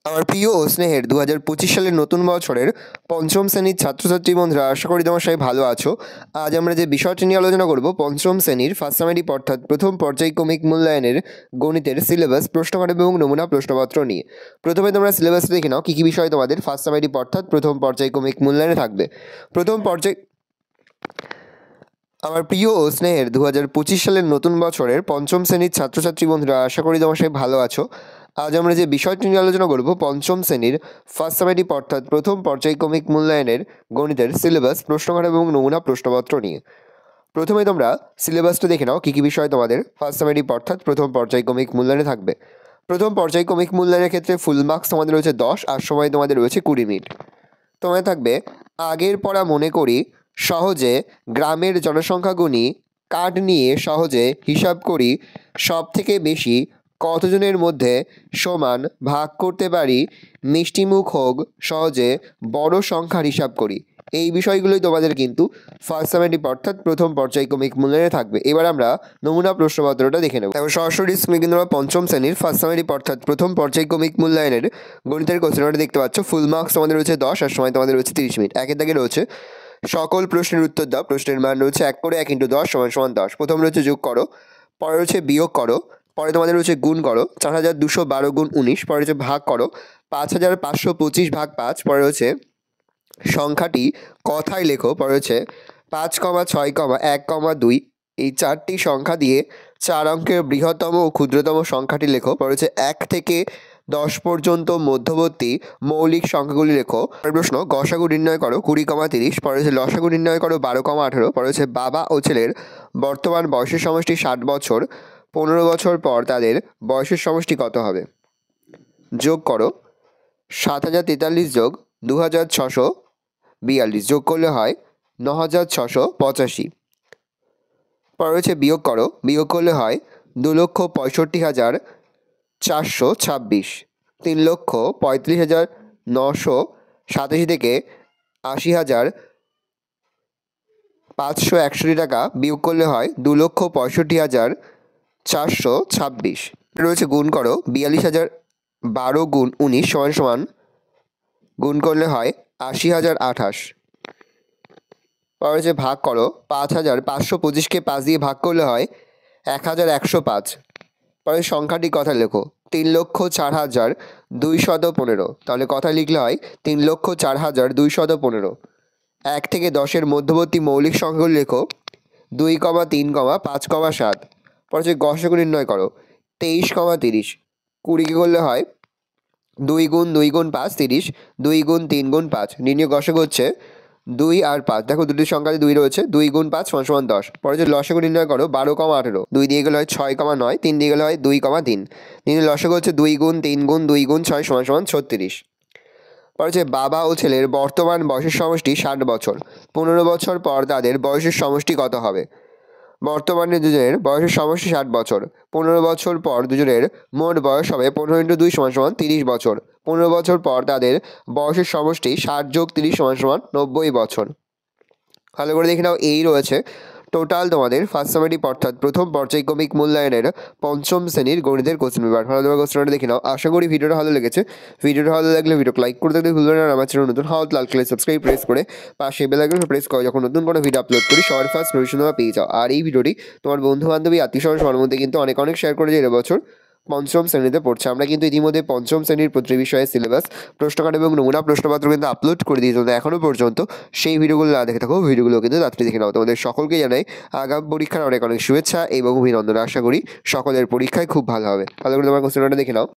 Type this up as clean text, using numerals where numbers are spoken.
আমার প্রিয় ও স্নেহের 2025 সালের নতুন বছরের পঞ্চম শ্রেণীর ছাত্রছাত্রী বন্ধুরা, আশা করি তোমার সবাই ভালো আছো। আজ আমরা যে বিষয়টি নিয়ে আলোচনা করব, পঞ্চম শ্রেণীর ফার্স্ট সামেটিভ অর্থাৎ প্রথম পর্যায়ক্রমিক মূল্যায়নের গণিতের সিলেবাস, প্রশ্নকাঠামো এবং নমুনা প্রশ্নপত্র নিয়ে। প্রথমে তোমরা সিলেবাসটা দেখে নাও কী কী বিষয় তোমাদের ফার্স্ট সামেটিভ অর্থাৎ প্রথম পর্যায়ক্রমিক মূল্যায়নে থাকবে। আমার প্রিয় ও স্নেহের 2025 সালের নতুন বছরের পঞ্চম শ্রেণীর ছাত্রছাত্রী বন্ধুরা, আশা করি তোমার সবাই ভালো আছো। আজ আমরা যে বিষয়টি নিয়ে আলোচনা করব, পঞ্চম শ্রেণীর ফার্স্ট সামেটিভ অর্থাৎ প্রথম পর্যায়ক্রমিক মূল্যায়নের গণিতের সিলেবাস, প্রশ্নকাঠামো এবং নমুনা প্রশ্নপত্র নিয়ে। প্রথমে তোমরা সিলেবাসটা দেখে নাও কী কী বিষয় তোমাদের ফার্স্ট সামেটিভ অর্থাৎ প্রথম পর্যায়ক্রমিক মূল্যায়নে থাকবে। প্রথম পর্যায়ক্রমিক মূল্যায়নের ক্ষেত্রে ফুল মার্কস তোমাদের রয়েছে 10, আর সময় তোমাদের রয়েছে 20 মিনিট। তোমাদের থাকবে আগের পড়া মনে করি, সহজে গ্রামের জনসংখ্যা গুণি, কার্ড নিয়ে সহজে হিসাব করি, সব থেকে বেশি কতজনের মধ্যে সমান ভাগ করতে পারি, মিষ্টিমুখ হোক সহজে বড় সংখ্যার হিসাব করি। এই বিষয়গুলোই তোমাদের কিন্তু ফার্স্ট সামেটিভ অর্থাৎ প্রথম পর্যায়ক্রমিক মূল্যায়নে থাকবে। এবার আমরা নমুনা প্রশ্নপত্রটা দেখে নেব। এবং সরাসরি স্ক্রিনে কিন্তু আমরা পঞ্চম শ্রেণীর ফার্স্ট সামেটিভ অর্থাৎ প্রথম পর্যায়ক্রমিক মূল্যায়নের গণিতের কোশ্চেনটা দেখতে পাচ্ছ। ফুল মার্কস তোমাদের রয়েছে 10, আর সময় তোমাদের রয়েছে 30 মিনিট। একের দাগে রয়েছে সকল প্রশ্নের উত্তর দাও। প্রশ্নের মান রয়েছে 1 করে 1 × 10 = 10। প্রথম রয়েছে যোগ করো, পরে রয়েছে বিয়োগ করো, পরে তোমাদের রয়েছে গুণ করো 4212 × 19, পরে রয়েছে ভাগ করো 5525 ভাগ 5, পরে রয়েছে সংখ্যাটি কথায় লেখো, পরে রয়েছে 5, 6, 1, 2 এই চারটি সংখ্যা দিয়ে 4 অঙ্কের বৃহত্তম ও ক্ষুদ্রতম সংখ্যাটি লেখো, পরে হচ্ছে 1 থেকে 10 পর্যন্ত মধ্যবর্তী মৌলিক সংখ্যাগুলি লেখো। প্রশ্ন গসাগু নির্ণয় করো 20, 30, পরে হচ্ছে লসাগু নির্ণয় করো 12, 18, পরে হচ্ছে বাবা ও ছেলের বর্তমান বয়সের সমষ্টি 60 বছর, 15 বছর পর তাদের বয়সের সমষ্টি কত হবে। যোগ করো 7043 যোগ 2642 যোগ করলে হয় 9685। পরে রয়েছে বিয়োগ করো, বিয়োগ করলে হয় 2,65,426, 3,35,987 থেকে 80,561 টাকা বিয়োগ করলে হয় 2,65,426। রয়েছে গুণ করো 42,012 × 19 গুণ করলে হয় 80,028। পরে হচ্ছে ভাগ করো 5,525কে 5 দিয়ে ভাগ করলে হয় 1,105। পরে সংখ্যাটি কথা লেখো 3,04,215। তাহলে কথা লিখলে হয় 3,04,215। 1 থেকে 10-এর মধ্যবর্তী মৌলিক সংখ্যাগুলি লেখো 2, 3, 5, 7। পরে হচ্ছে গসাগু নির্ণয় করো 23, 30। 20কে করলে হয় 2 × 2 × 5 30, 2 × 3 × 5। নির্ণয় গসাগু হচ্ছে 2 আর 5। দেখো দুটি সংখ্যাতে 2 রয়েছে, 2 × 5 = 10। পরে যে লসাগু নির্ণয় করো 12, 18। 2 দিয়ে গেলে হয় 6, 9, 3 দিয়ে গেলে হয় 2, 3। নির্ণয় লসাগু হচ্ছে 2 × 3 × 2 × 6 = 36। পরে হচ্ছে বাবা ও ছেলের বর্তমান বয়সের সমষ্টি 60 বছর, 15 বছর পর তাদের বয়সের সমষ্টি কত হবে। বর্তমানে দুজনের বয়সের সমষ্টি 60 বছর, 15 বছর পর দুজনের মোট বয়স হবে 15 × 2 = 30 বছর, 15 বছর পর তাদের বয়সের সমষ্টি 60 + 30 = 90 বছর। ভালো করে দেখে নাও, এই রয়েছে টোটাল তোমাদের ফার্স্ট সামেটিভ অর্থাৎ প্রথম পর্যায়ক্রমিক মূল্যায়নের পঞ্চম শ্রেণীর গণিতের কোশ্চেন পেপার। ভালো করে কোশ্চেনটা দেখে নাও। আশা করি ভিডিওটা ভালো লেগেছে। ভিডিওটা ভালো লাগলে ভিডিওকে লাইক করতে ভুলবেন না। আমার চ্যানেল নতুন হওয়া লাল কালার সাবস্ক্রাইব প্রেস করে পাশে বেল আইকন প্রেস করে যখন নতুন কোনো ভিডিও আপলোড করি সবার ফার্স্ট নোটিফিকেশন পেয়ে যাও। আর এই ভিডিওটি তোমার বন্ধু বান্ধবী আত্মীয়স্বজন সবার মধ্যে কিন্তু অনেক শেয়ার করে যে এবছর পঞ্চম শ্রেণীতে পড়ছে। আমরা কিন্তু ইতিমধ্যে পঞ্চম শ্রেণীর প্রতি বিষয়ে সিলেবাস, প্রশ্নকাঠামো এবং নমুনা প্রশ্নপত্র কিন্তু আপলোড করে দিয়েছি। তোমরা এখনও পর্যন্ত সেই ভিডিওগুলো না দেখে থাকো, ভিডিওগুলো কিন্তু তাড়াতাড়ি দেখে নাও। তোমাদের সকলকে জানাই আগামী পরীক্ষার অনেক শুভেচ্ছা এবং অভিনন্দন। আশা করি সকলের পরীক্ষায় খুব ভালো হবে। ভালো করে তোমার কোশ্চেনটা দেখে নাও।